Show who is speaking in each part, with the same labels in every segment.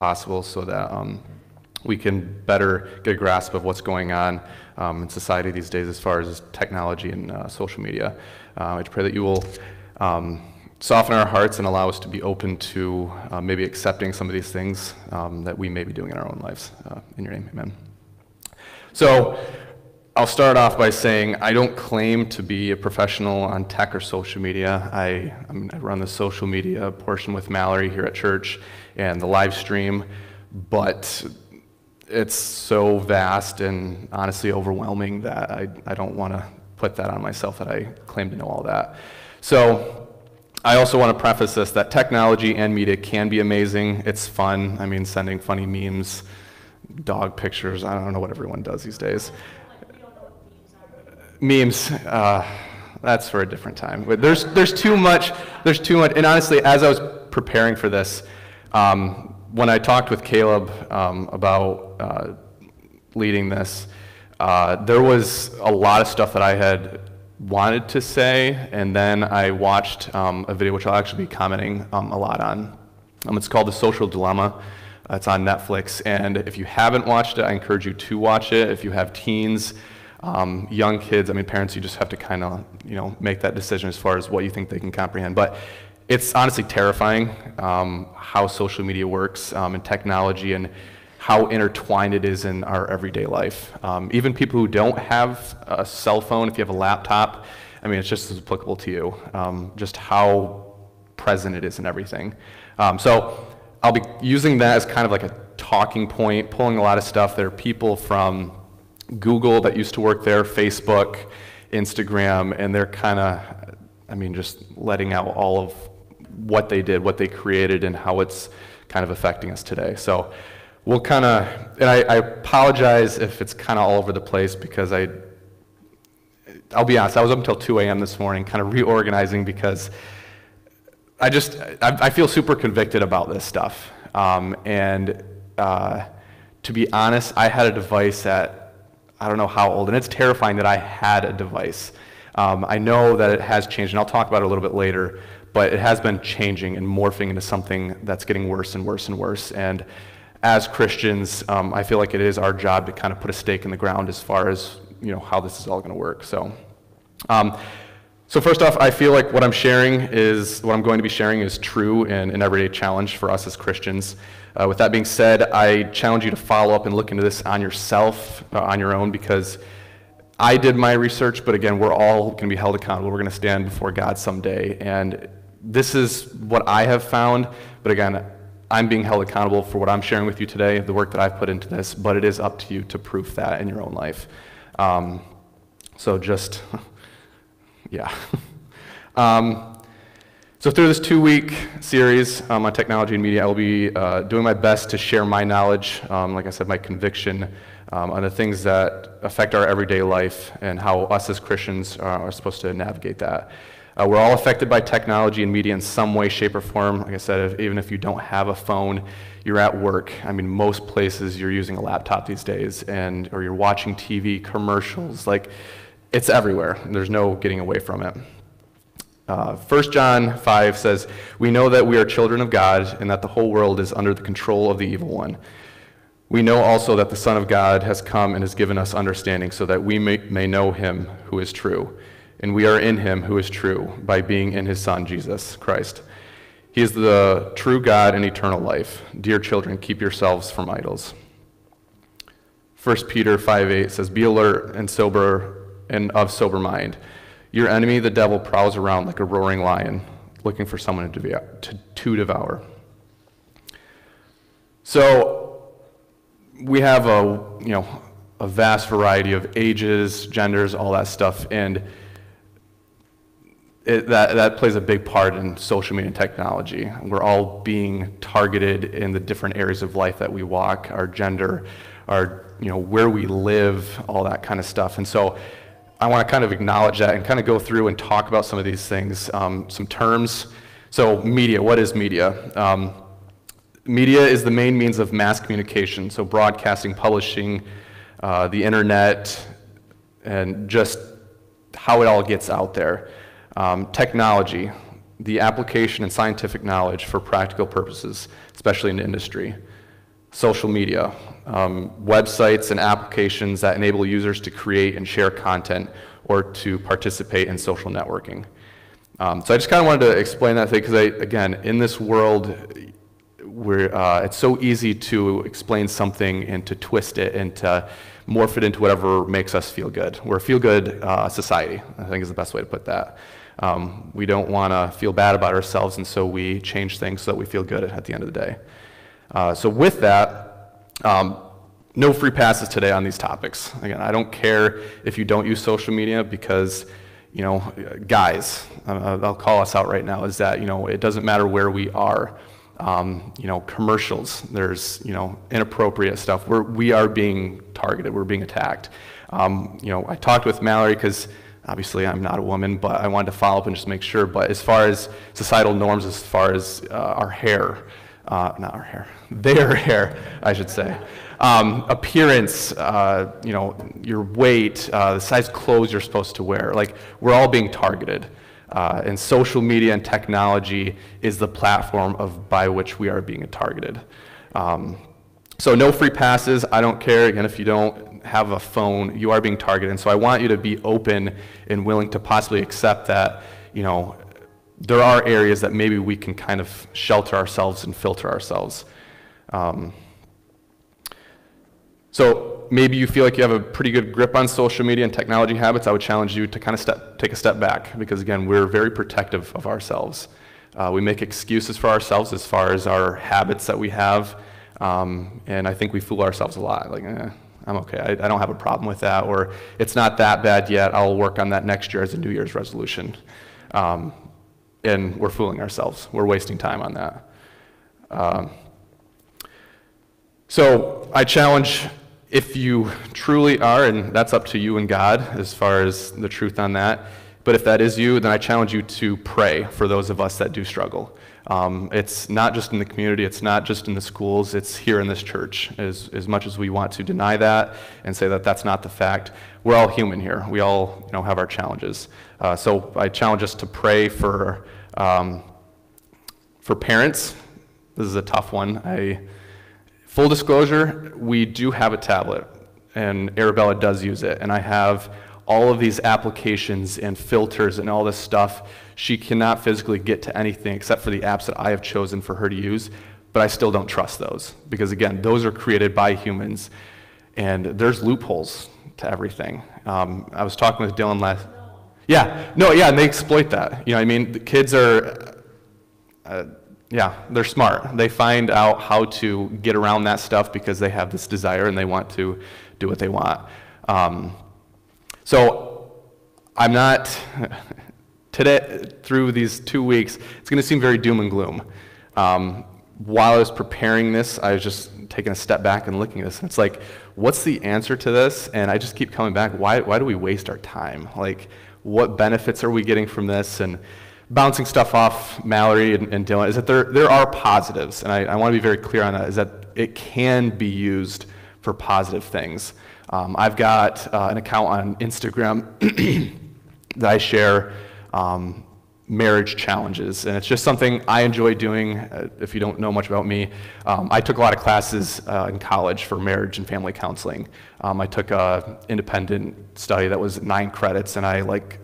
Speaker 1: possible so that we can better get a grasp of what's going on in society these days as far as technology and social media. I pray that you will soften our hearts and allow us to be open to maybe accepting some of these things that we may be doing in our own lives. In your name, amen. So I'll start off by saying I don't claim to be a professional on tech or social media. I run the social media portion with Mallory here at church and the live stream, but it's so vast and honestly overwhelming that I don't want to put that on myself that I claim to know all that. So I also want to preface this that technology and media can be amazing. It's fun. I mean, sending funny memes, dog pictures, I don't know what everyone does these days. Memes, that's for a different time. But there's too much, and honestly, as I was preparing for this, when I talked with Caleb about leading this, there was a lot of stuff that I had wanted to say, and then I watched a video which I'll actually be commenting a lot on. It's called The Social Dilemma. It's on Netflix, and if you haven't watched it, I encourage you to watch it. If you have teens, young kids, I mean, parents, you just have to kind of, make that decision as far as what you think they can comprehend. But it's honestly terrifying how social media works and technology and how intertwined it is in our everyday life. Even people who don't have a cell phone, if you have a laptop, I mean, it's just as applicable to you, just how present it is in everything. So I'll be using that as kind of like a talking point, pulling a lot of stuff. There are people from Google that used to work there, Facebook, Instagram, and they're kind of, just letting out all of what they did, what they created, and how it's kind of affecting us today. So we'll kind of, and I apologize if it's kind of all over the place because I'll be honest, I was up until 2 a.m. this morning kind of reorganizing because I feel super convicted about this stuff. To be honest, I had a device at, I don't know how old, and it's terrifying that I had a device. I know that it has changed, and I'll talk about it a little bit later, but it has been changing and morphing into something that's getting worse and worse and worse. And as Christians, I feel like it is our job to kind of put a stake in the ground as far as, how this is all going to work. So first off, I feel like what I'm going to be sharing is true and an everyday challenge for us as Christians. With that being said, I challenge you to follow up and look into this on yourself, on your own, because I did my research, but again, we're all going to be held accountable. We're going to stand before God someday, and this is what I have found, but again, I'm being held accountable for what I'm sharing with you today, the work that I've put into this, but it is up to you to proof that in your own life. Yeah. So through this 2-week series on technology and media, I will be doing my best to share my knowledge, like I said, my conviction on the things that affect our everyday life and how us as Christians are supposed to navigate that. We're all affected by technology and media in some way, shape, or form. Like I said, even if you don't have a phone, you're at work. Most places you're using a laptop these days, or you're watching TV, commercials. Like, it's everywhere. There's no getting away from it. 1 John 5 says, "We know that we are children of God and that the whole world is under the control of the evil one. We know also that the Son of God has come and has given us understanding so that we may know him who is true. And we are in him who is true by being in his Son, Jesus Christ. He is the true God and eternal life. Dear children, keep yourselves from idols." 1 Peter 5:8 says, "Be alert and sober and of sober mind. Your enemy, the devil, prowls around like a roaring lion, looking for someone to devour." So we have a vast variety of ages, genders, all that stuff, and that plays a big part in social media and technology. We're all being targeted in the different areas of life that we walk, our gender, our where we live, all that kind of stuff. And so I want to kind of acknowledge that and kind of go through and talk about some of these things, some terms. So media, what is media? Media is the main means of mass communication, so broadcasting, publishing, the internet, and just how it all gets out there. Technology, the application and scientific knowledge for practical purposes, especially in industry. social media, websites and applications that enable users to create and share content or to participate in social networking. So I just kind of wanted to explain that thing because, again, in this world, it's so easy to explain something and to twist it and to morph it into whatever makes us feel good. We're a feel-good society, I think is the best way to put that. We don't want to feel bad about ourselves, and so we change things so that we feel good at the end of the day. So with that, no free passes today on these topics. Again, I don't care if you don't use social media because, you know, guys, I'll call us out right now, is that, you know, it doesn't matter where we are. You know, commercials, there's, you know, inappropriate stuff. We are being targeted, we're being attacked. You know, I talked with Mallory because obviously I'm not a woman, but I wanted to follow up and just make sure. But as far as societal norms, as far as our hair, not our hair, their hair, I should say. Appearance, you know, your weight, the size clothes you're supposed to wear, like we're all being targeted. And social media and technology is the platform by which we are being targeted. So no free passes, I don't care. Again, if you don't have a phone, you are being targeted. And so I want you to be open and willing to possibly accept that, you know, there are areas that maybe we can kind of shelter ourselves and filter ourselves. So maybe you feel like you have a pretty good grip on social media and technology habits. I would challenge you to kind of take a step back because, again, we're very protective of ourselves. We make excuses for ourselves as far as our habits that we have, and I think we fool ourselves a lot. Like, I'm okay, I don't have a problem with that, or it's not that bad yet, I'll work on that next year as a New Year's resolution. And we're fooling ourselves. We're wasting time on that. So I challenge, if you truly are, and that's up to you and God as far as the truth on that, but if that is you, then I challenge you to pray for those of us that do struggle. It's not just in the community, it's not just in the schools, it's here in this church. As much as we want to deny that and say that that's not the fact, we're all human here. We all, you know, have our challenges. So I challenge us to pray for parents. This is a tough one. Full disclosure, we do have a tablet, and Arabella does use it, and I have all of these applications and filters and all this stuff. She cannot physically get to anything except for the apps that I have chosen for her to use, but I still don't trust those because, again, those are created by humans, and there's loopholes to everything. I was talking with Dylan last. And they exploit that. You know what I mean? The kids are, they're smart. They find out how to get around that stuff because they have this desire and they want to do what they want. So I'm not, today, through these 2 weeks, it's going to seem very doom and gloom. While I was preparing this, I was just taking a step back and looking at this. And it's like, what's the answer to this? And I just keep coming back, why do we waste our time? Like, what benefits are we getting from this? And bouncing stuff off Mallory and Dylan is that there are positives, and I want to be very clear on that, is that it can be used for positive things. I've got an account on Instagram that I share marriage challenges, and it's just something I enjoy doing. If you don't know much about me, I took a lot of classes in college for marriage and family counseling. I took an independent study that was 9 credits, and I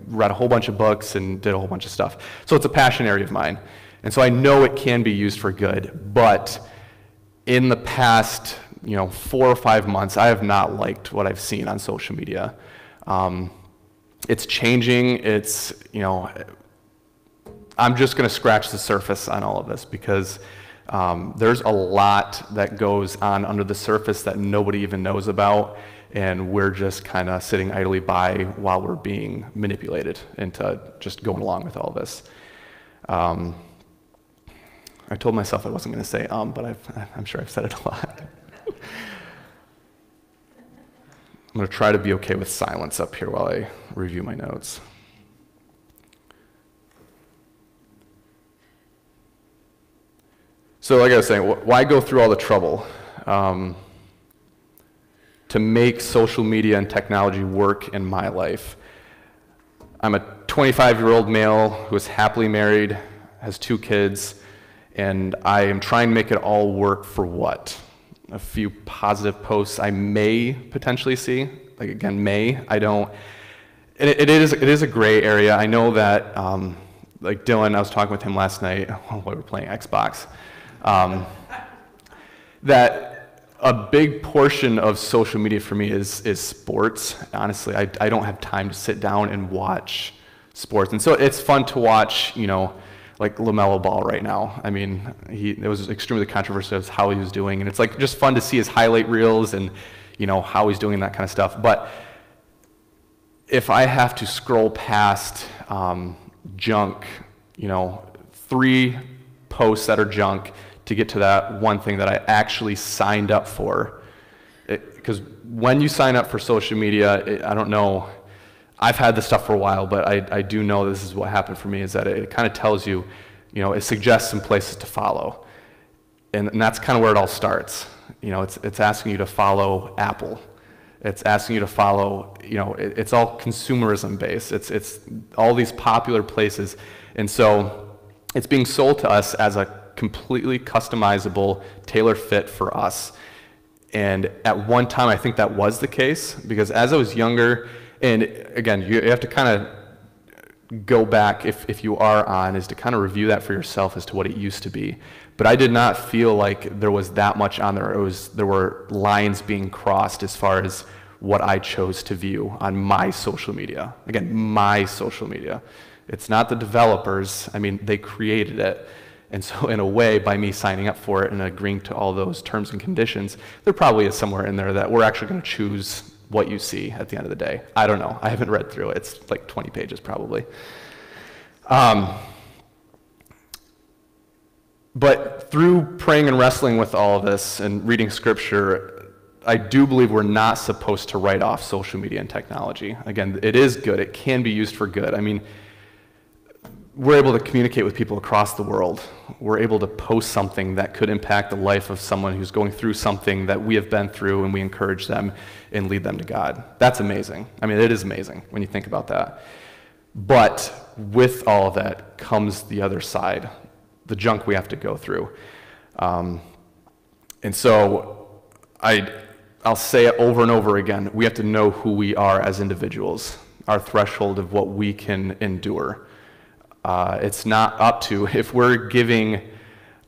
Speaker 1: read a whole bunch of books and did a whole bunch of stuff. So it's a passion area of mine, and so I know it can be used for good. But in the past, 4 or 5 months, I have not liked what I've seen on social media. It's changing. It's I'm just going to scratch the surface on all of this because there's a lot that goes on under the surface that nobody even knows about, and we're just kind of sitting idly by while we're being manipulated into just going along with all this. I told myself I wasn't going to say but I'm sure I've said it a lot. I'm going to try to be okay with silence up here while I review my notes. So like I was saying, why go through all the trouble to make social media and technology work in my life? I'm a 25-year-old male who is happily married, has 2 kids, and I am trying to make it all work for what? a few positive posts I may potentially see. Like again, may, I don't. And it is a gray area. I know that, like Dylan, I was talking with him last night while we were playing Xbox, that a big portion of social media for me is sports. Honestly, I don't have time to sit down and watch sports. And so it's fun to watch, like LaMelo Ball right now. I mean, it was extremely controversial as how he was doing, and it's like just fun to see his highlight reels and, how he's doing that kind of stuff. But if I have to scroll past junk, 3 posts that are junk to get to that one thing that I actually signed up for. Because when you sign up for social media, I don't know, I've had this stuff for a while, but I do know this is what happened for me, is that it kind of tells you, it suggests some places to follow. And that's kind of where it all starts. It's asking you to follow Apple. It's asking you to follow, it's all consumerism based. It's all these popular places. And so it's being sold to us as a completely customizable, tailor fit for us. And at one time, I think that was the case, because as I was younger, and again, you have to kind of go back, if you are on, is to kind of review that for yourself as to what it used to be. But I did not feel like there was that much on there. There were lines being crossed as far as what I chose to view on my social media. Again, my social media. It's not the developers. I mean, they created it. And so in a way, by me signing up for it and agreeing to all those terms and conditions, there probably is somewhere in there that we're actually going to choose what you see at the end of the day. I don't know. I haven't read through it. It's like 20 pages probably. But through praying and wrestling with all of this and reading scripture, I do believe we're not supposed to write off social media and technology. Again, it is good. It can be used for good. I mean, we're able to communicate with people across the world. We're able to post something that could impact the life of someone who's going through something that we have been through, and we encourage them and lead them to God. That's amazing. I mean, it is amazing when you think about that. But with all of that comes the other side, the junk we have to go through. And so I'll say it over and over again, we have to know who we are as individuals, our threshold of what we can endure. It's not up to, if we're giving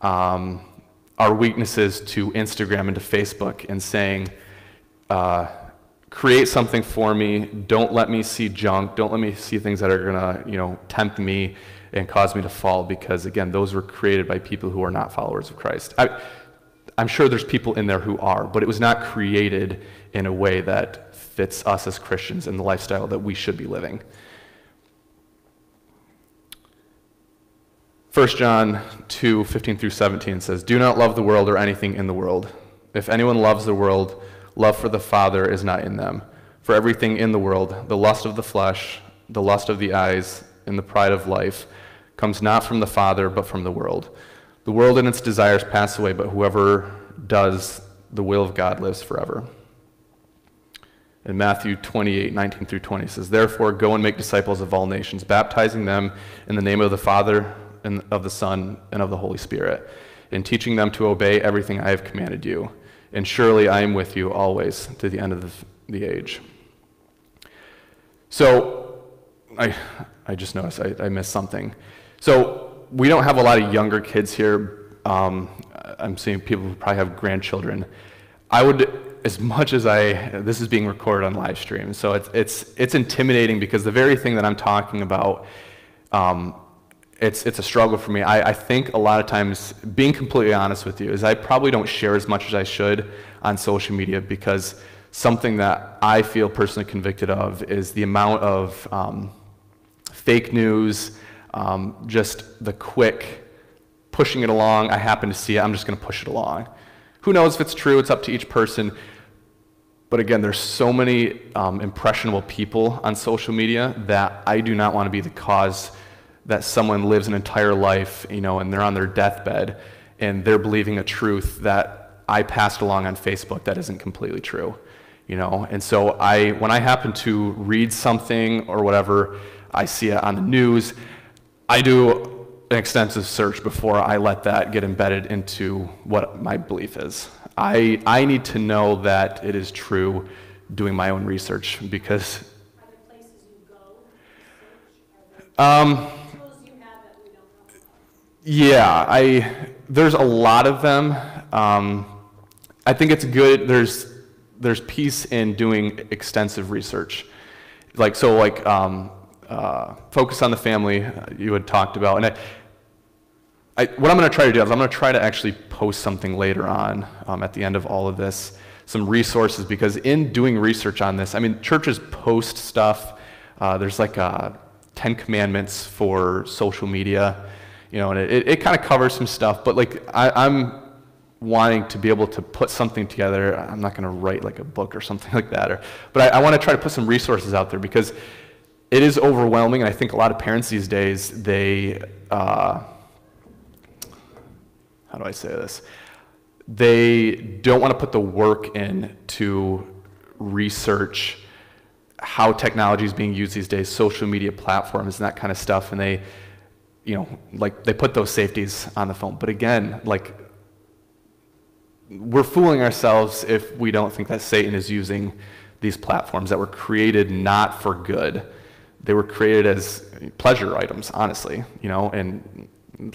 Speaker 1: our weaknesses to Instagram and to Facebook and saying, create something for me, don't let me see junk, don't let me see things that are gonna, tempt me and cause me to fall, because again, those were created by people who are not followers of Christ. I'm sure there's people in there who are, but it was not created in a way that fits us as Christians and the lifestyle that we should be living. 1 John 2:15-17 says, "Do not love the world or anything in the world. If anyone loves the world, love for the Father is not in them. For everything in the world, the lust of the flesh, the lust of the eyes, and the pride of life, comes not from the Father, but from the world. The world and its desires pass away, but whoever does the will of God lives forever." In Matthew 28:19-20 says, "Therefore go and make disciples of all nations, baptizing them in the name of the Father, and of the Son, and of the Holy Spirit, and teaching them to obey everything I have commanded you. And surely I am with you always to the end of the age." So, I just noticed I missed something. So, we don't have a lot of younger kids here. I'm seeing people who probably have grandchildren. I would, as much as this is being recorded on live stream, so it's intimidating, because the very thing that I'm talking about, it's a struggle for me. I think a lot of times, being completely honest with you, is I probably don't share as much as I should on social media, because something that I feel personally convicted of is the amount of fake news, just the quick pushing it along. I happen to see it, I'm just going to push it along. Who knows if it's true? It's up to each person. But again, there's so many impressionable people on social media that I do not want to be the cause that someone lives an entire life, and they're on their deathbed, and they're believing a truth that I passed along on Facebook that isn't completely true, And so when I happen to read something or whatever, I see it on the news, I do an extensive search before I let that get embedded into what my belief is. I need to know that it is true doing my own research because...
Speaker 2: Are there places you go to search? Are there tools you have that we don't know about?
Speaker 1: Yeah, there's a lot of them. I think it's good. There's peace in doing extensive research. Focus on the family you had talked about. And what I'm going to try to do is I'm going to try to actually post something later on at the end of all of this, some resources, because in doing research on this, I mean, churches post stuff. There's like 10 commandments for social media, and it kind of covers some stuff, but like I'm wanting to be able to put something together. I'm not going to write like a book or something like that, but I want to try to put some resources out there because it is overwhelming, and I think a lot of parents these days, they, how do I say this? They don't want to put the work in to research how technology is being used these days, social media platforms and that kind of stuff, and they, they put those safeties on the phone. But again, we're fooling ourselves if we don't think that Satan is using these platforms that were created not for good. They were created as pleasure items, honestly, and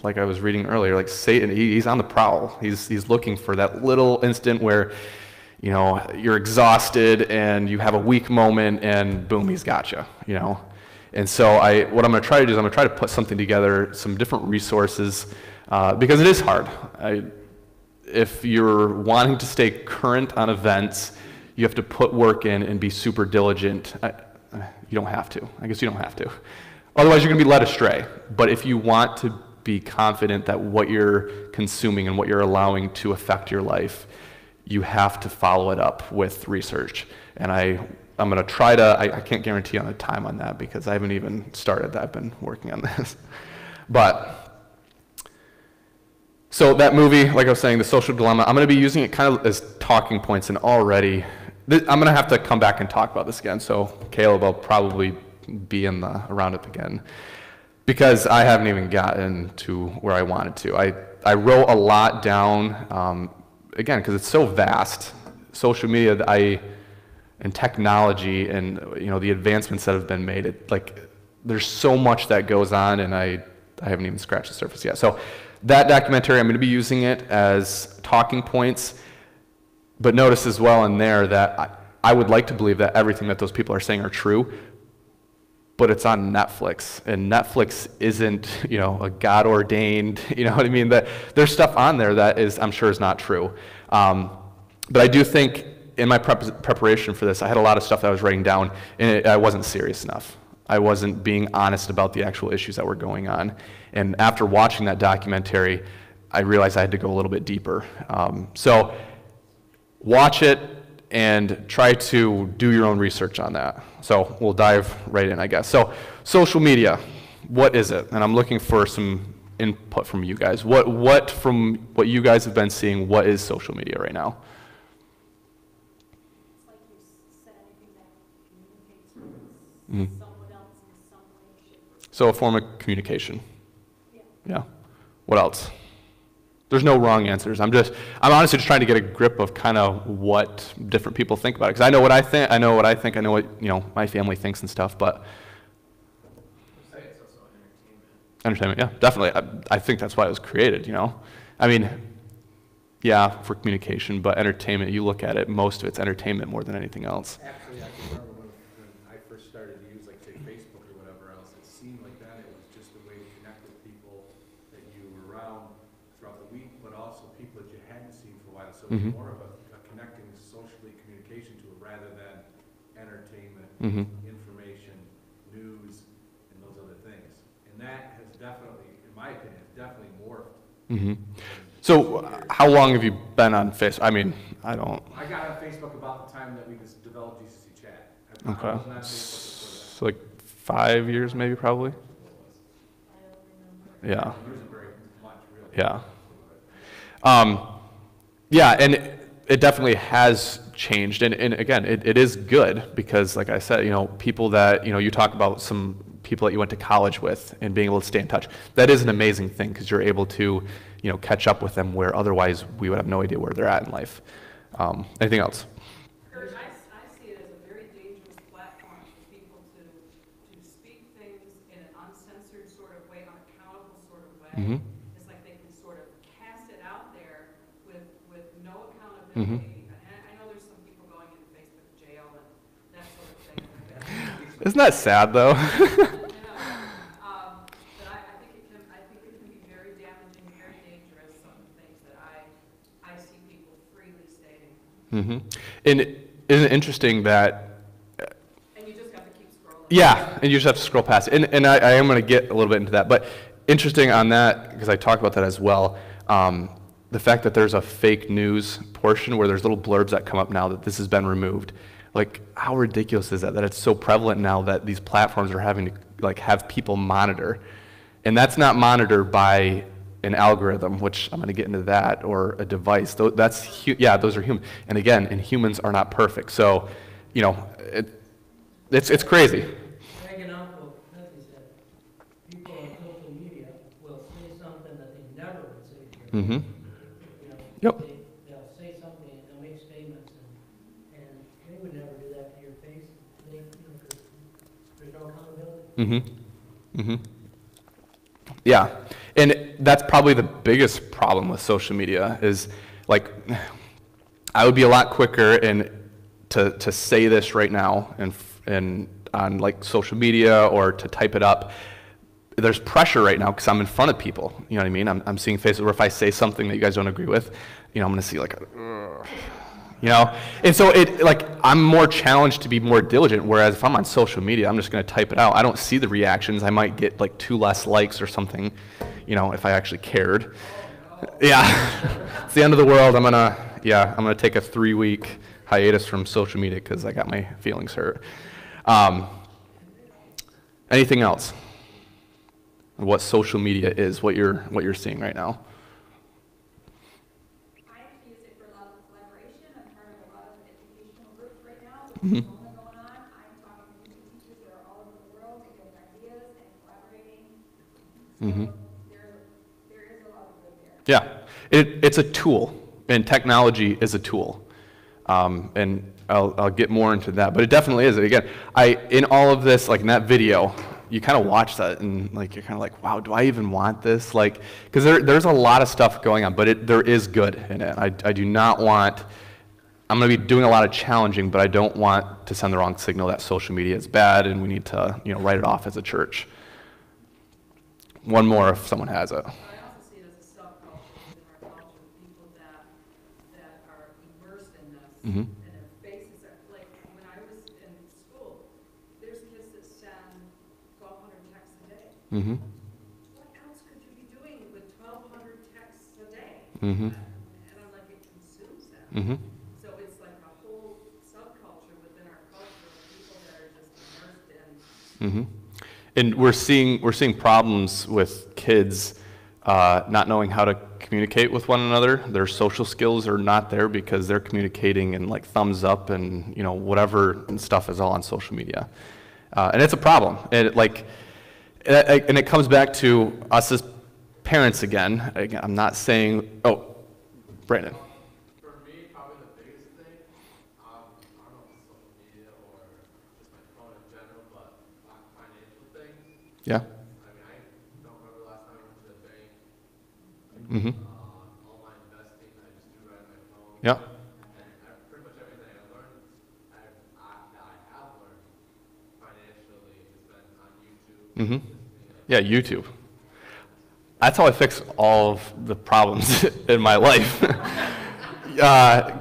Speaker 1: like I was reading earlier, like Satan, he's on the prowl. He's looking for that little instant where, you're exhausted and you have a weak moment and boom, he's got you, And so what I'm going to try to do is I'm going to try to put something together, some different resources, because it is hard. If you're wanting to stay current on events, you have to put work in and be super diligent. You don't have to. I guess you don't have to. Otherwise, you're going to be led astray. But if you want to be confident that what you're consuming and what you're allowing to affect your life, you have to follow it up with research. And I'm going to try to, I can't guarantee on the time on that because I haven't even started that. I've been working on this. But, so that movie, like I was saying, The Social Dilemma, I'm going to be using it kind of as talking points, and already, I'm going to have to come back and talk about this again, so Caleb will probably be around it again, because I haven't even gotten to where I wanted to. I wrote a lot down, again, because it's so vast. Social media and technology and the advancements that have been made, there's so much that goes on, and I haven't even scratched the surface yet. So that documentary, I'm going to be using it as talking points, but notice as well in there that I would like to believe that everything that those people are saying are true, but it's on Netflix, and Netflix isn't, a God-ordained, you know what I mean? That there's stuff on there that I'm sure is not true. But I do think in my preparation for this, I had a lot of stuff that I was writing down, and I wasn't serious enough. I wasn't being honest about the actual issues that were going on. And after watching that documentary, I realized I had to go a little bit deeper. So watch it and try to do your own research on that. So we'll dive right in, I guess. So social media, what is it? And I'm looking for some input from you guys. What from what you guys have been seeing, what is social media right now?
Speaker 2: It's like you said, anything that communicates with someone else in some way, shape, or
Speaker 1: So a form of communication.
Speaker 2: form.
Speaker 1: Yeah. What else? There's no wrong answers. I'm honestly just trying to get a grip of kind of what different people think about it. Because I know what I think, I know what my family thinks and stuff, but.
Speaker 3: I'd say it's also entertainment.
Speaker 1: Entertainment, yeah, definitely. I think that's why it was created, I mean, yeah, for communication, but entertainment, you look at it, most of it's entertainment more than anything else.
Speaker 3: Actually, I can remember when I first started to use, say, Facebook or whatever else, it seemed like that it was just a way to connect with people that you were around throughout the week, but also people that you hadn't seen for a while. So it was more of a connecting socially communication to it rather than entertainment, information, news, and those other things. And that has definitely, in my opinion, morphed.
Speaker 1: So how long have you been on Facebook? I mean, I don't.
Speaker 3: I got on Facebook about the time that we just developed GCC Chat. I
Speaker 1: Okay.
Speaker 3: wasn't on Facebook
Speaker 1: So 5 years maybe, probably?
Speaker 2: I don't remember.
Speaker 1: Yeah.
Speaker 3: before that. It wasn't very much, really.
Speaker 1: Yeah, and it definitely has changed, and again, it is good, because like I said, people that, you talk about some people that you went to college with and being able to stay in touch. That is an amazing thing because you're able to, catch up with them where otherwise we would have no idea where they're at in life. Anything else?
Speaker 2: Kurt, I see it as a very dangerous platform for people to speak things in an uncensored sort of way, unaccountable sort of way.
Speaker 1: Mm-hmm.
Speaker 2: It's like they can sort of cast it out there with no
Speaker 1: Mm-hmm.
Speaker 2: accountability. And I know there's some people going into Facebook jail and that sort of thing.
Speaker 1: Isn't that sad, though?
Speaker 2: But I think it can be very damaging, very dangerous, some of the things that I see people freely stating.
Speaker 1: Mm-hmm. And isn't it interesting that
Speaker 2: And you just have to keep scrolling.
Speaker 1: yeah, and you just have to scroll past it. And I am going to get a little bit into that. But interesting on that, because I talked about that as well, the fact that there's a fake news portion where there's little blurbs that come up now that this has been removed. Like, how ridiculous is that? That it's so prevalent now that these platforms are having to have people monitor. And that's not monitored by an algorithm, which I'm going to get into that, or a device. Those are human. And again, humans are not perfect. So, it's crazy.
Speaker 4: Hanging out with Betsy said, people on social media will say something that they never would say to your
Speaker 1: Mm-hmm.
Speaker 4: They'll say something, and they'll make statements, and they would never do that to your face. Because there's no accountability.
Speaker 1: Mm-hmm. Mm-hmm. Yeah, and that's probably the biggest problem with social media is, I would be a lot quicker to say this right now and on social media or to type it up. There's pressure right now because I'm in front of people. You know what I mean? I'm seeing faces where if I say something that you guys don't agree with, I'm going to see And so I'm more challenged to be more diligent, whereas if I'm on social media, I'm just going to type it out. I don't see the reactions. I might get 2 less likes or something, if I actually cared. Yeah, it's the end of the world. I'm going to take a 3-week hiatus from social media because I got my feelings hurt. Anything else? What social media is, what you're seeing right now?
Speaker 5: I actually use it for a lot of collaboration. I'm part of a lot of educational groups right now.
Speaker 1: Mhm.
Speaker 5: There's enrollment going on. I'm talking to music teachers that are all over the world to get ideas and collaborating.
Speaker 1: Mm-hmm.
Speaker 5: There is a lot of good there.
Speaker 1: Yeah, it's a tool, and technology is a tool, and I'll get more into that. But it definitely is. Again, in all of this, in that video, you kind of watch that and you're kind of like, wow, do I even want this? Because there's a lot of stuff going on, but there is good in it. I do not want. I'm going to be doing a lot of challenging, but I don't want to send the wrong signal that social media is bad and we need to write it off as a church. One more if someone has it.
Speaker 2: But I also see it as a subculture within our culture, people that are immersed in this,
Speaker 1: Mm-hmm.
Speaker 2: and their faces are, when I was in school, there's kids that send 1,200 texts a day.
Speaker 1: Mm-hmm.
Speaker 2: What else could you be doing with 1,200 texts a day?
Speaker 1: Mm-hmm.
Speaker 2: And I'm like, it consumes that.
Speaker 1: Mm-hmm.
Speaker 2: So it's like a whole subculture within our culture of people that are just immersed in.
Speaker 1: Mm-hmm. And we're seeing problems with kids not knowing how to communicate with one another. Their social skills are not there because they're communicating in thumbs up and whatever and stuff is all on social media, and it's a problem. And it comes back to us as parents again. I'm not saying. Oh, Brandon.
Speaker 3: For me, probably the biggest thing, I don't know if it's social media or just my phone in general, but financial things.
Speaker 1: Yeah.
Speaker 3: I mean, I don't remember the last time I went to the bank.
Speaker 1: Mm-hmm.
Speaker 3: All my investing, I just do right on my phone.
Speaker 1: Yeah.
Speaker 3: And pretty much everything I learned, I have learned financially has been on YouTube.
Speaker 1: Mm-hmm. Yeah, YouTube. That's how I fix all of the problems in my life.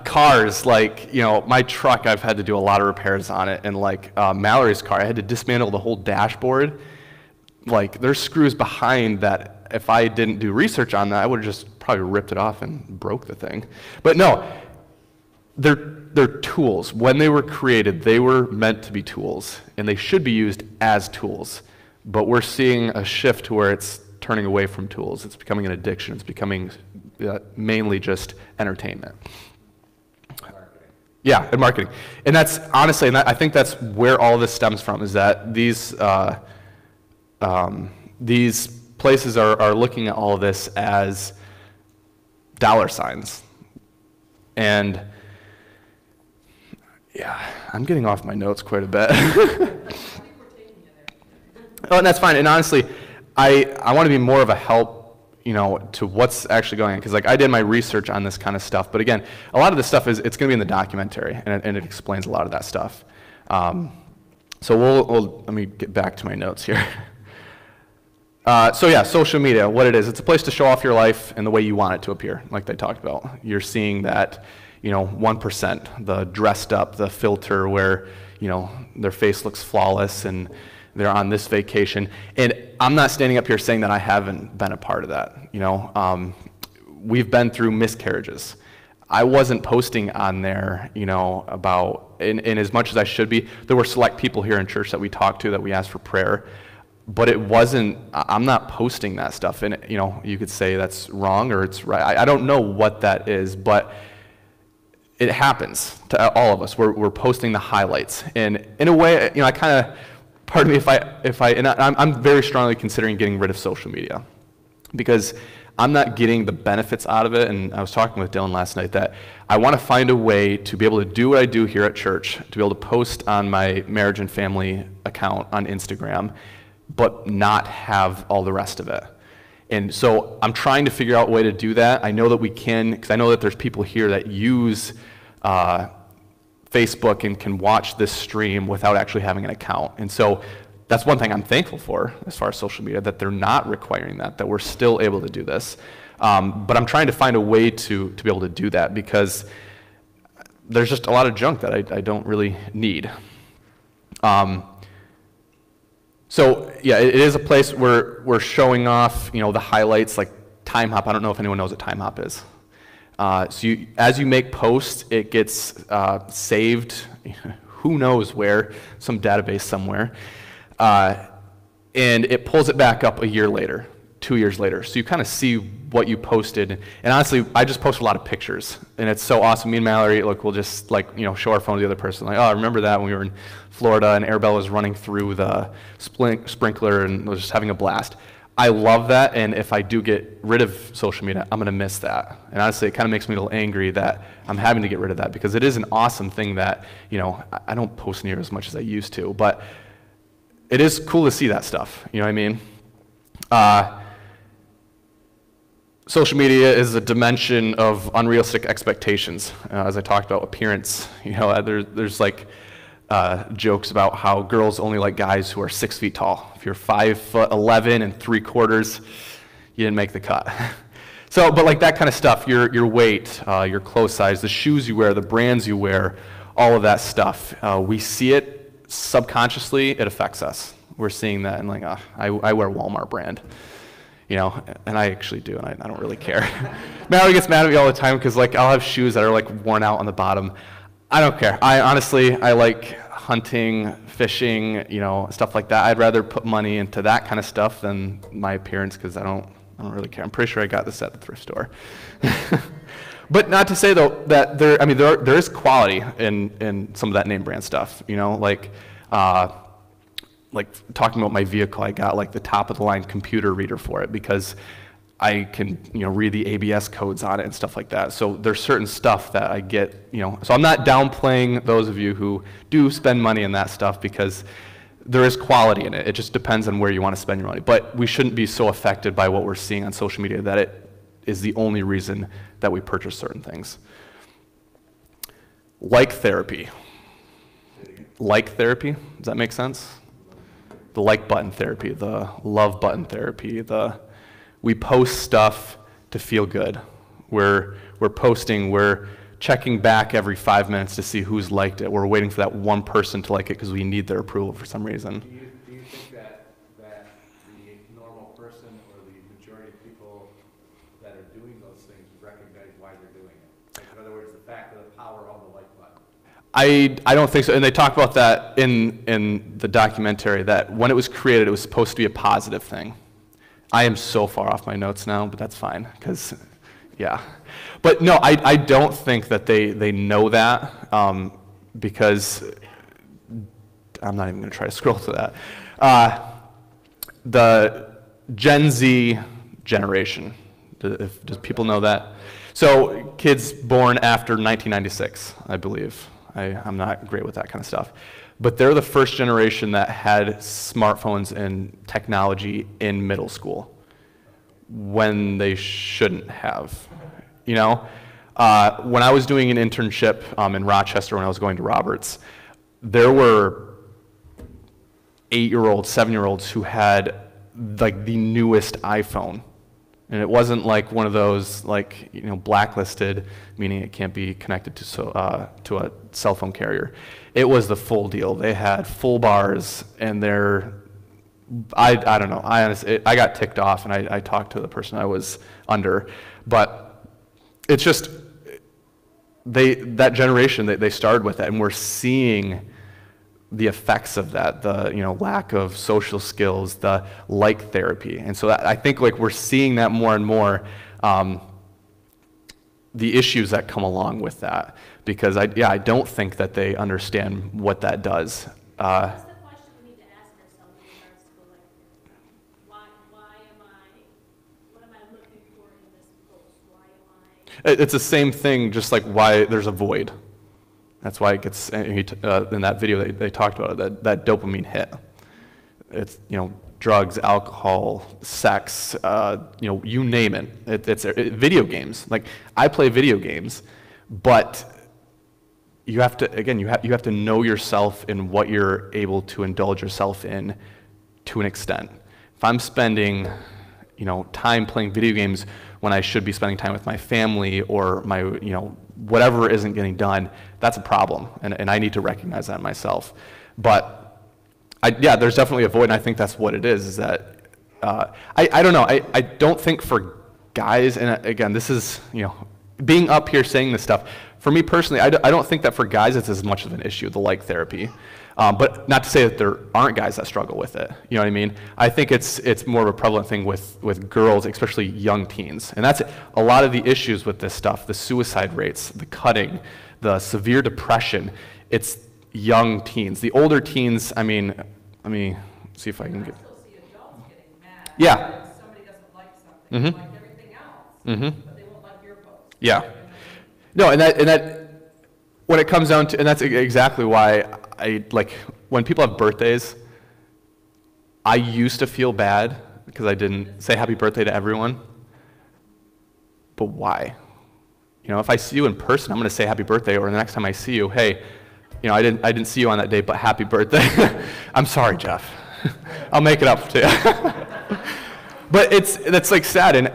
Speaker 1: Cars, my truck, I've had to do a lot of repairs on it, and Mallory's car, I had to dismantle the whole dashboard. There's screws behind that. If I didn't do research on that, I would have just probably ripped it off and broke the thing. But no, they're tools. When they were created, they were meant to be tools, and they should be used as tools. But we're seeing a shift to where it's turning away from tools. It's becoming an addiction. It's becoming mainly just entertainment.
Speaker 3: Marketing.
Speaker 1: Yeah, and marketing. And that's honestly, I think that's where all this stems from, is that these these places are looking at all of this as dollar signs. And yeah, I'm getting off my notes quite a bit. Oh, and that's fine. And honestly, I want to be more of a help, to what's actually going on. Because like I did my research on this kind of stuff. But again, a lot of this stuff it's going to be in the documentary, and it explains a lot of that stuff. So let me get back to my notes here. So yeah, social media, what it is, it's a place to show off your life in the way you want it to appear, like they talked about. You're seeing that, 1%, the dressed up, the filter where, their face looks flawless and they're on this vacation. And I'm not standing up here saying that I haven't been a part of that. We've been through miscarriages. I wasn't posting on there, about, in as much as I should be. There were select people here in church that we talked to, that we asked for prayer. But it wasn't, I'm not posting that stuff. And, you could say that's wrong or it's right. I don't know what that is, but it happens to all of us. We're posting the highlights. And in a way, I kind of, pardon me I'm very strongly considering getting rid of social media because I'm not getting the benefits out of it. And I was talking with Dylan last night that I want to find a way to be able to do what I do here at church, to be able to post on my marriage and family account on Instagram, but not have all the rest of it. And so I'm trying to figure out a way to do that. I know that we can, because I know that there's people here that use Facebook and can watch this stream without actually having an account. And so that's one thing I'm thankful for as far as social media, that they're not requiring that we're still able to do this. But I'm trying to find a way to be able to do that because there's just a lot of junk that I don't really need. So yeah, it is a place where we're showing off, the highlights, like Time Hop. I don't know if anyone knows what Time Hop is. So as you make posts, it gets saved, who knows where, some database somewhere, and it pulls it back up a year later, 2 years later. So you kind of see what you posted. And honestly, I just post a lot of pictures, and it's so awesome. Me and Mallory, we'll just show our phone to the other person, like, oh, I remember that when we were in Florida and Arabella was running through the sprinkler and was just having a blast. I love that, and if I do get rid of social media, I'm going to miss that. And honestly, it kind of makes me a little angry that I'm having to get rid of that because it is an awesome thing that, I don't post near as much as I used to, but it is cool to see that stuff, you know what I mean? Social media is a dimension of unrealistic expectations. As I talked about appearance, there's jokes about how girls only like guys who are 6 feet tall. If you're 5'11" 3/4, you didn't make the cut. So, but that kind of stuff, your weight, your clothes size, the shoes you wear, the brands you wear, all of that stuff, we see it subconsciously. It affects us. We're seeing that, and I wear Walmart brand. And I actually do, and I don't really care. Mallory gets mad at me all the time because I'll have shoes that are worn out on the bottom. I don't care. I like hunting, fishing, stuff like that. I'd rather put money into that kind of stuff than my appearance because I don't really care. I'm pretty sure I got this at the thrift store. But not to say though that there is quality in some of that name brand stuff. Talking about my vehicle, I got the top of the line computer reader for it because I can, read the ABS codes on it and stuff like that. So there's certain stuff that I get, so I'm not downplaying those of you who do spend money in that stuff because there is quality in it. It just depends on where you want to spend your money. But we shouldn't be so affected by what we're seeing on social media that it is the only reason that we purchase certain things. Like therapy. Like therapy, does that make sense? The like button therapy, the love button therapy, we post stuff to feel good. We're posting, we're checking back every 5 minutes to see who's liked it. We're waiting for that one person to like it because we need their approval for some reason.
Speaker 3: Do you think that the normal person or the majority of people that are doing those things recognize why they're doing it? In other words, the fact of the power of the like button.
Speaker 1: I don't think so. And they talk about that in the documentary, that when it was created, it was supposed to be a positive thing. I am so far off my notes now, but that's fine, because, yeah. But no, I don't think that they know that, because I'm not even going to try to scroll to that. the Gen Z generation. Does people know that? So kids born after 1996, I believe. I'm not great with that kind of stuff. But they're the first generation that had smartphones and technology in middle school when they shouldn't have, you know? When I was doing an internship in Rochester when I was going to Roberts, there were 8-year-olds, 7-year-olds who had like the newest iPhone. And it wasn't like one of those like, you know, blacklisted, meaning it can't be connected to a cell phone carrier. It was the full deal. They had full bars, and I don't know. I honestly, I got ticked off, and I talked to the person I was under. But it's just, that generation, they started with that, and we're seeing the effects of that, the lack of social skills, the like therapy. And so I think like we're seeing that more and more, the issues that come along with that, because I don't think that they understand what that does.
Speaker 6: What's the question we need to ask ourselves in regards to like, what am I looking for in this post? Why am I?
Speaker 1: It's the same thing, just like why there's a void. That's why it gets, in that video they talked about it, that dopamine hit. It's, drugs, alcohol, sex, you name it. It's video games. Like, I play video games, but you have to, again, you have to know yourself and what you're able to indulge yourself in to an extent. If I'm spending, time playing video games when I should be spending time with my family or my, whatever isn't getting done, that's a problem, and I need to recognize that in myself. But there's definitely a void, and I think that's what it is that, I don't know, I don't think for guys, and again, this is, being up here saying this stuff, for me personally, I don't think that for guys it's as much of an issue, the like therapy. But not to say that there aren't guys that struggle with it, you know what I mean? I think it's more of a prevalent thing with girls, especially young teens. And that's a lot of the issues with this stuff, the suicide rates, the cutting, the severe depression, it's young teens. The older teens, let me see if I can
Speaker 2: I
Speaker 1: get...
Speaker 2: still see adults getting mad.
Speaker 1: Yeah.
Speaker 2: If somebody doesn't like something,
Speaker 1: Mhm.
Speaker 2: they like everything else, but they won't like your post.
Speaker 1: Yeah. No, and that when it comes down to, and that's exactly why I like when people have birthdays, I used to feel bad because I didn't say happy birthday to everyone. But why? If I see you in person, I'm going to say happy birthday, or the next time I see you, hey, I didn't see you on that day, but happy birthday. I'm sorry, Jeff. I'll make it up to you. But that's like sad, and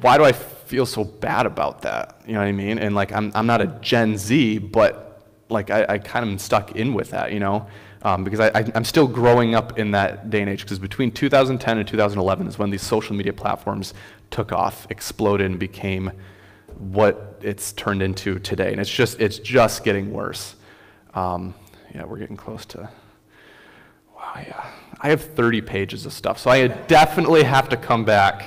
Speaker 1: why do I feel so bad about that? You know what I mean? And like I'm not a Gen Z, but like I kind of am stuck in with that, because I'm still growing up in that day and age. Because between 2010 and 2011 is when these social media platforms took off, exploded, and became what it's turned into today. And it's just getting worse. We're getting close to. Wow, yeah. I have 30 pages of stuff, so I definitely have to come back.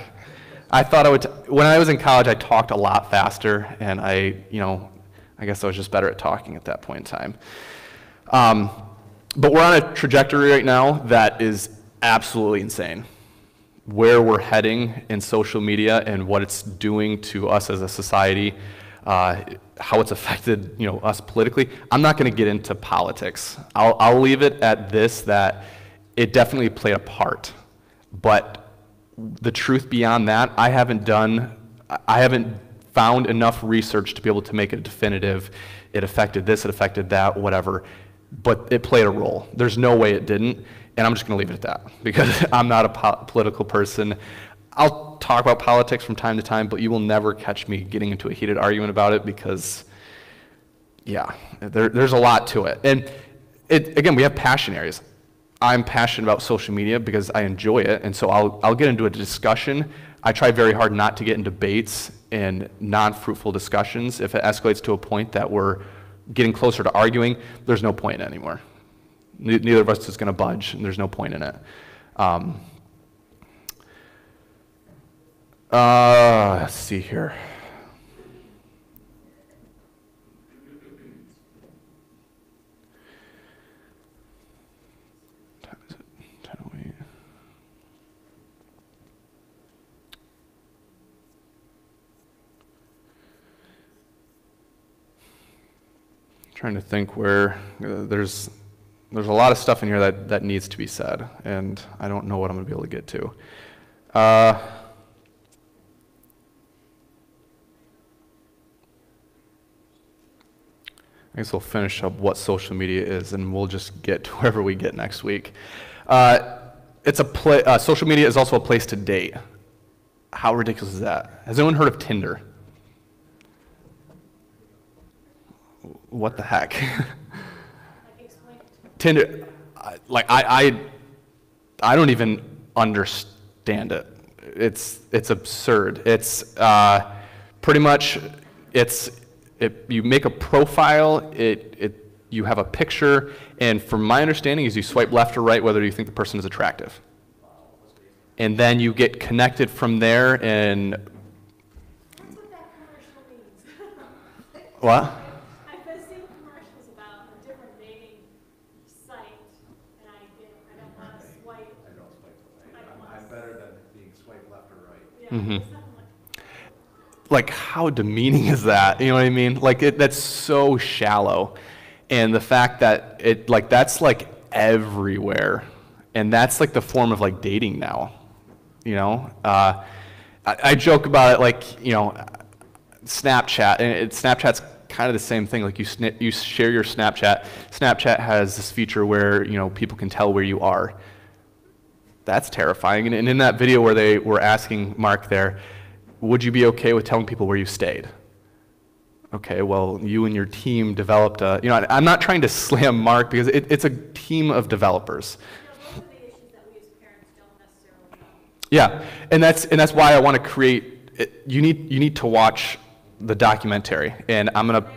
Speaker 1: I thought I would, when I was in college, I talked a lot faster, and I guess I was just better at talking at that point in time. But we're on a trajectory right now that is absolutely insane. Where we're heading in social media and what it's doing to us as a society, how it's affected, us politically. I'm not going to get into politics. I'll leave it at this, that it definitely played a part, but the truth beyond that, I haven't found enough research to be able to make it definitive. It affected this, it affected that, whatever, but it played a role. There's no way it didn't, and I'm just going to leave it at that, because I'm not a political person. I'll talk about politics from time to time, but you will never catch me getting into a heated argument about it, because, there's a lot to it. And again, we have passion areas. I'm passionate about social media because I enjoy it, and so I'll get into a discussion. I try very hard not to get in debates and non-fruitful discussions. If it escalates to a point that we're getting closer to arguing, there's no point anymore. Neither of us is going to budge, and there's no point in it. Let's see here. Trying to think where there's a lot of stuff in here that needs to be said, and I don't know what I'm going to be able to get to. I guess we'll finish up what social media is, and we'll just get to wherever we get next week. Social media is also a place to date. How ridiculous is that? Has anyone heard of Tinder? What the heck? Tinder, I don't even understand it. It's absurd. It's pretty much you make a profile. You have a picture, and from my understanding, is you swipe left or right whether you think the person is attractive, and then you get connected from there. And
Speaker 6: That's what that commercial means.
Speaker 1: what?
Speaker 6: I've been seeing commercials about a different dating site, and I don't want to swipe.
Speaker 3: I don't swipe right.
Speaker 6: I don't
Speaker 3: I'm
Speaker 6: wanna
Speaker 3: better than being swiped left or right.
Speaker 6: Yeah,
Speaker 1: Mhm.
Speaker 6: there's nothing like
Speaker 1: Like, how demeaning is that? You know what I mean? Like, that's so shallow. And the fact that that's like everywhere. And that's like the form of like dating now. You know? I joke about it like, you know, Snapchat. And Snapchat's kind of the same thing. Like, you share your Snapchat. Snapchat has this feature where, you know, people can tell where you are. That's terrifying. And in that video where they were asking Mark there, would you be okay with telling people where you stayed? Okay, well, you and your team developed I'm not trying to slam Mark because it's a team of developers.
Speaker 6: those are the issues that we as parents don't necessarily know.
Speaker 1: Yeah, and that's why I want to create it. You need to watch the documentary, and I'm going to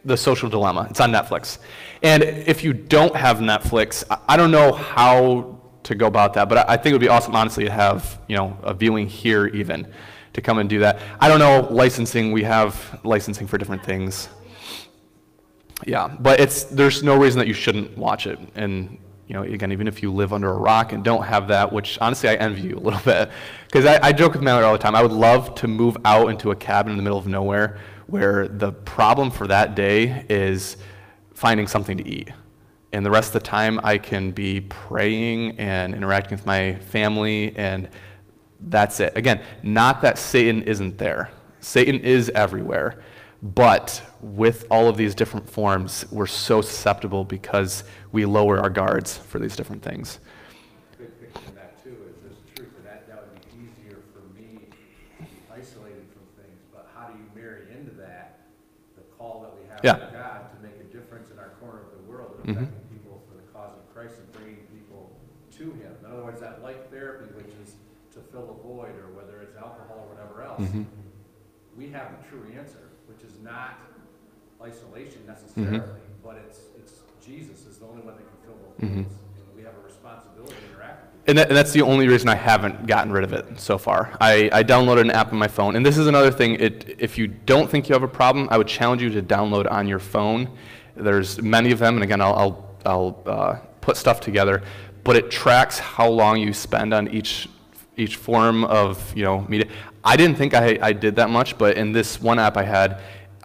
Speaker 1: The Social Dilemma. It's on Netflix. And if you don't have Netflix, I don't know how to go about that, but I think it would be awesome, honestly, to have, you know, a viewing here even, to come and do that. I don't know licensing. We have licensing for different things. Yeah, but there's no reason that you shouldn't watch it. And, you know, again, even if you live under a rock and don't have that, which honestly I envy you a little bit, because I joke with Mallory all the time. I would love to move out into a cabin in the middle of nowhere where the problem for that day is finding something to eat. And the rest of the time I can be praying and interacting with my family, and that's it. Again, not that Satan isn't there. Satan is everywhere. But with all of these different forms, we're so susceptible because we lower our guards for these different things.
Speaker 3: Big picture of that too is there's truth to that. That would be easier for me to be isolated from things. But how do you marry into that the call that we have
Speaker 1: Yeah.
Speaker 3: from God to make a difference in our corner of the world and affecting people for the cause of Christ and bringing people to Him? In other words, that life therapy, which is to fill a void, or whether it's alcohol or whatever else, we have the true answer, which is not isolation necessarily, but it's Jesus is the only one that can fill those voids. And we have a responsibility to interact with people.
Speaker 1: And that's the only reason I haven't gotten rid of it so far. I downloaded an app on my phone, and this is another thing. If you don't think you have a problem, I would challenge you to download on your phone. There's many of them, and again, I'll put stuff together, but it tracks how long you spend on each form of, you know, media. I didn't think I did that much, but in this one app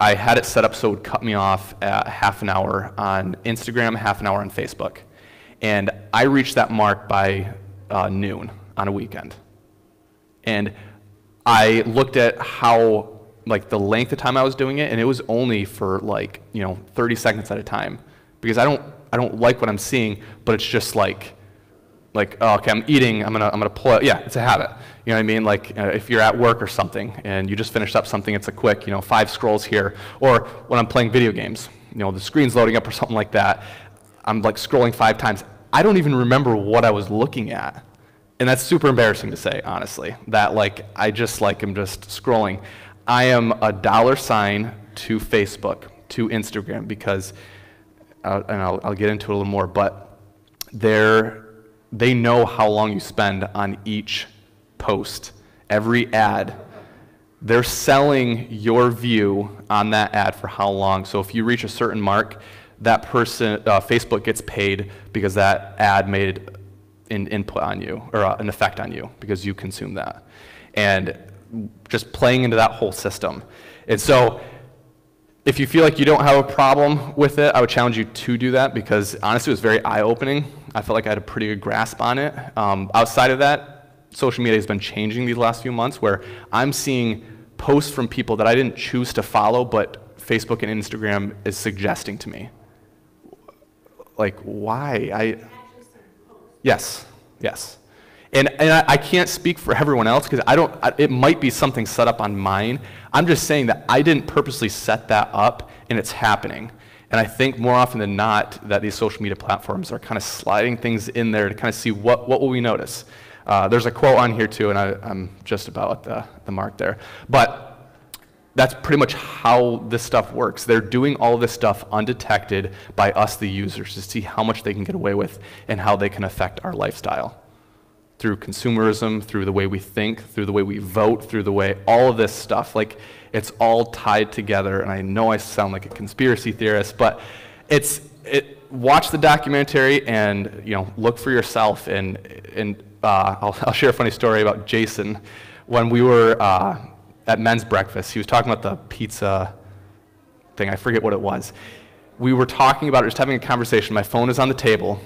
Speaker 1: I had it set up so it would cut me off at half an hour on Instagram, half an hour on Facebook. And I reached that mark by noon on a weekend. And I looked at how, like, the length of time I was doing it, and it was only for, like, you know, 30 seconds at a time. Because I don't like what I'm seeing, but it's just like, oh, okay, I'm eating, I'm gonna pull it. Yeah, it's a habit. You know what I mean? Like, if you're at work or something and you just finished up something, it's a quick, 5 scrolls here. Or when I'm playing video games, the screen's loading up or something like that, I'm like scrolling 5 times. I don't even remember what I was looking at. And that's super embarrassing to say, honestly, that I just am just scrolling. I am a $ to Facebook, to Instagram, because, and I'll get into it a little more, but they know how long you spend on each post, every ad. They're selling your view on that ad for how long. So if you reach a certain mark, that person, Facebook gets paid because that ad made an input on you, or an effect on you, because you consume that. And just playing into that whole system. And so If you feel like you don't have a problem with it, I would challenge you to do that, because honestly it was very eye-opening. I felt like I had a pretty good grasp on it. Outside of that, social media has been changing these last few months, where I'm seeing posts from people that I didn't choose to follow, but Facebook and Instagram is suggesting to me. Like, why? Yes, yes. And I can't speak for everyone else, because it might be something set up on mine. I'm just saying that I didn't purposely set that up, and it's happening. And I think more often than not that these social media platforms are kind of sliding things in there to kind of see what will we notice. There's a quote on here too, and I'm just about at the mark there. But that's pretty much how this stuff works. They're doing all this stuff undetected by us, the users, to see how much they can get away with and how they can affect our lifestyle. Through consumerism, through the way we think, through the way we vote, through the way, all of this stuff, like, it's all tied together. And I know I sound like a conspiracy theorist, but watch the documentary and, look for yourself. And I'll share a funny story about Jason. When we were at men's breakfast, he was talking about the pizza thing. I forget what it was. We were talking about it, just having a conversation. My phone is on the table,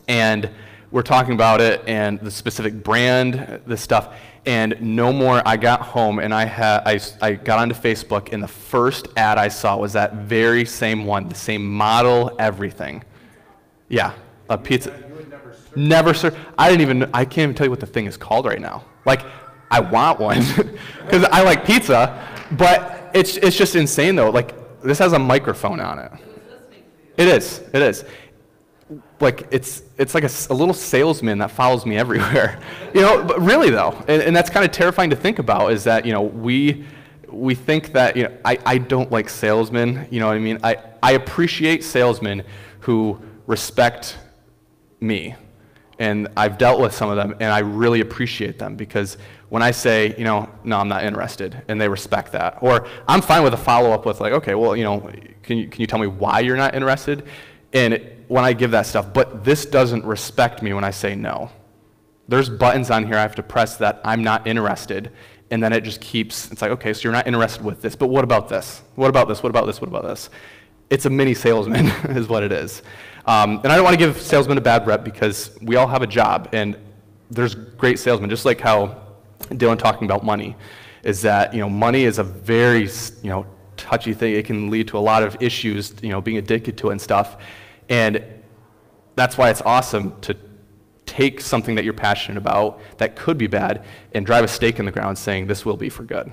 Speaker 1: and we're talking about it and the specific brand, this stuff, and no more. I got home and I got onto Facebook, and the first ad I saw was that very same one, the same model, everything. Yeah, a pizza.
Speaker 3: You would never search.
Speaker 1: Never search. I can't even tell you what the thing is called right now. Like, I want one because I like pizza, but it's just insane though. Like, this has a microphone on it. It is. Like, it's like a little salesman that follows me everywhere. But really though, and that's kind of terrifying to think about, is that, we think that, I don't like salesmen, you know what I mean? I appreciate salesmen who respect me, and I've dealt with some of them, and I really appreciate them, because when I say, no, I'm not interested, and they respect that, or I'm fine with a follow-up with, like, okay, well, can you tell me why you're not interested? And when I give that stuff, but this doesn't respect me when I say no. There's buttons on here I have to press that I'm not interested, and then it just keeps, it's like, okay, so you're not interested with this, but what about this? What about this? What about this? What about this? It's a mini salesman is what it is. And I don't want to give salesmen a bad rep, because we all have a job, and there's great salesmen, just like how Dylan talking about money, is that, money is a very, touchy thing. It can lead to a lot of issues, being addicted to it and stuff. And that's why it's awesome to take something that you're passionate about that could be bad and drive a stake in the ground saying, this will be for good.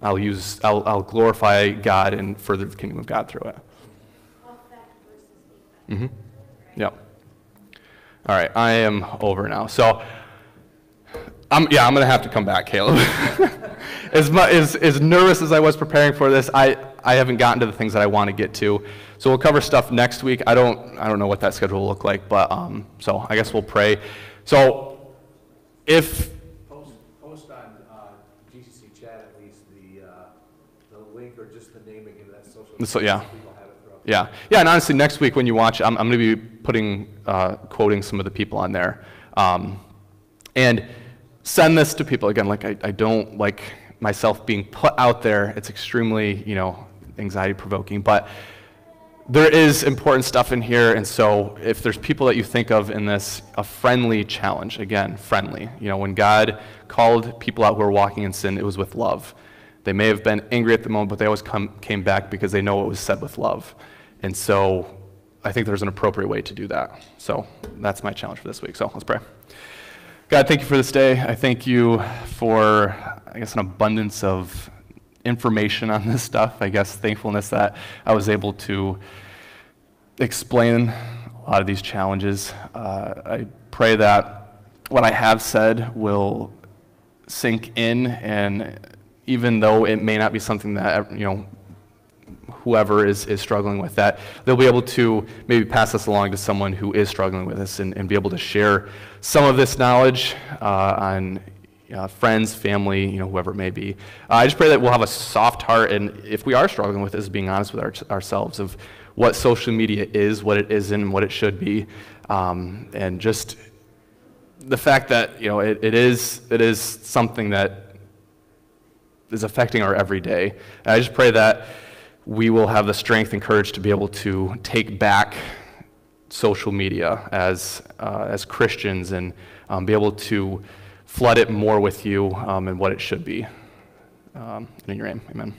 Speaker 1: I'll glorify God and further the kingdom of God through it. Mm-hmm. Yep. All right, I am over now. So, I'm going to have to come back, Caleb. As nervous as I was preparing for this, I haven't gotten to the things that I want to get to. So we'll cover stuff next week. I don't know what that schedule will look like, but so I guess we'll pray. So if
Speaker 3: Post on GCC chat at least the link or just the name again of that social media.
Speaker 1: So, yeah.
Speaker 3: So people have it throughout.
Speaker 1: Yeah, and honestly, next week when you watch, I'm going to be quoting some of the people on there, and send this to people. Again, like, I don't like myself being put out there. It's extremely, anxiety provoking, but there is important stuff in here. And so if there's people that you think of in this, a friendly challenge, again, friendly. When God called people out who were walking in sin, it was with love. They may have been angry at the moment, but they always came back because they know it was said with love. And so I think there's an appropriate way to do that. So that's my challenge for this week. So let's pray. God, thank you for this day. I thank you for, an abundance of information on this stuff. Thankfulness that I was able to explain a lot of these challenges. I pray that what I have said will sink in, and even though it may not be something that, whoever is struggling with that, they'll be able to maybe pass this along to someone who is struggling with this, and be able to share some of this knowledge on friends, family, whoever it may be. I just pray that we'll have a soft heart, and if we are struggling with this, being honest with ourselves of what social media is, what it isn't, and what it should be, and just the fact that it is something that is affecting our everyday. And I just pray that we will have the strength and courage to be able to take back social media as Christians and be able to flood it more with you and what it should be. In your name, amen.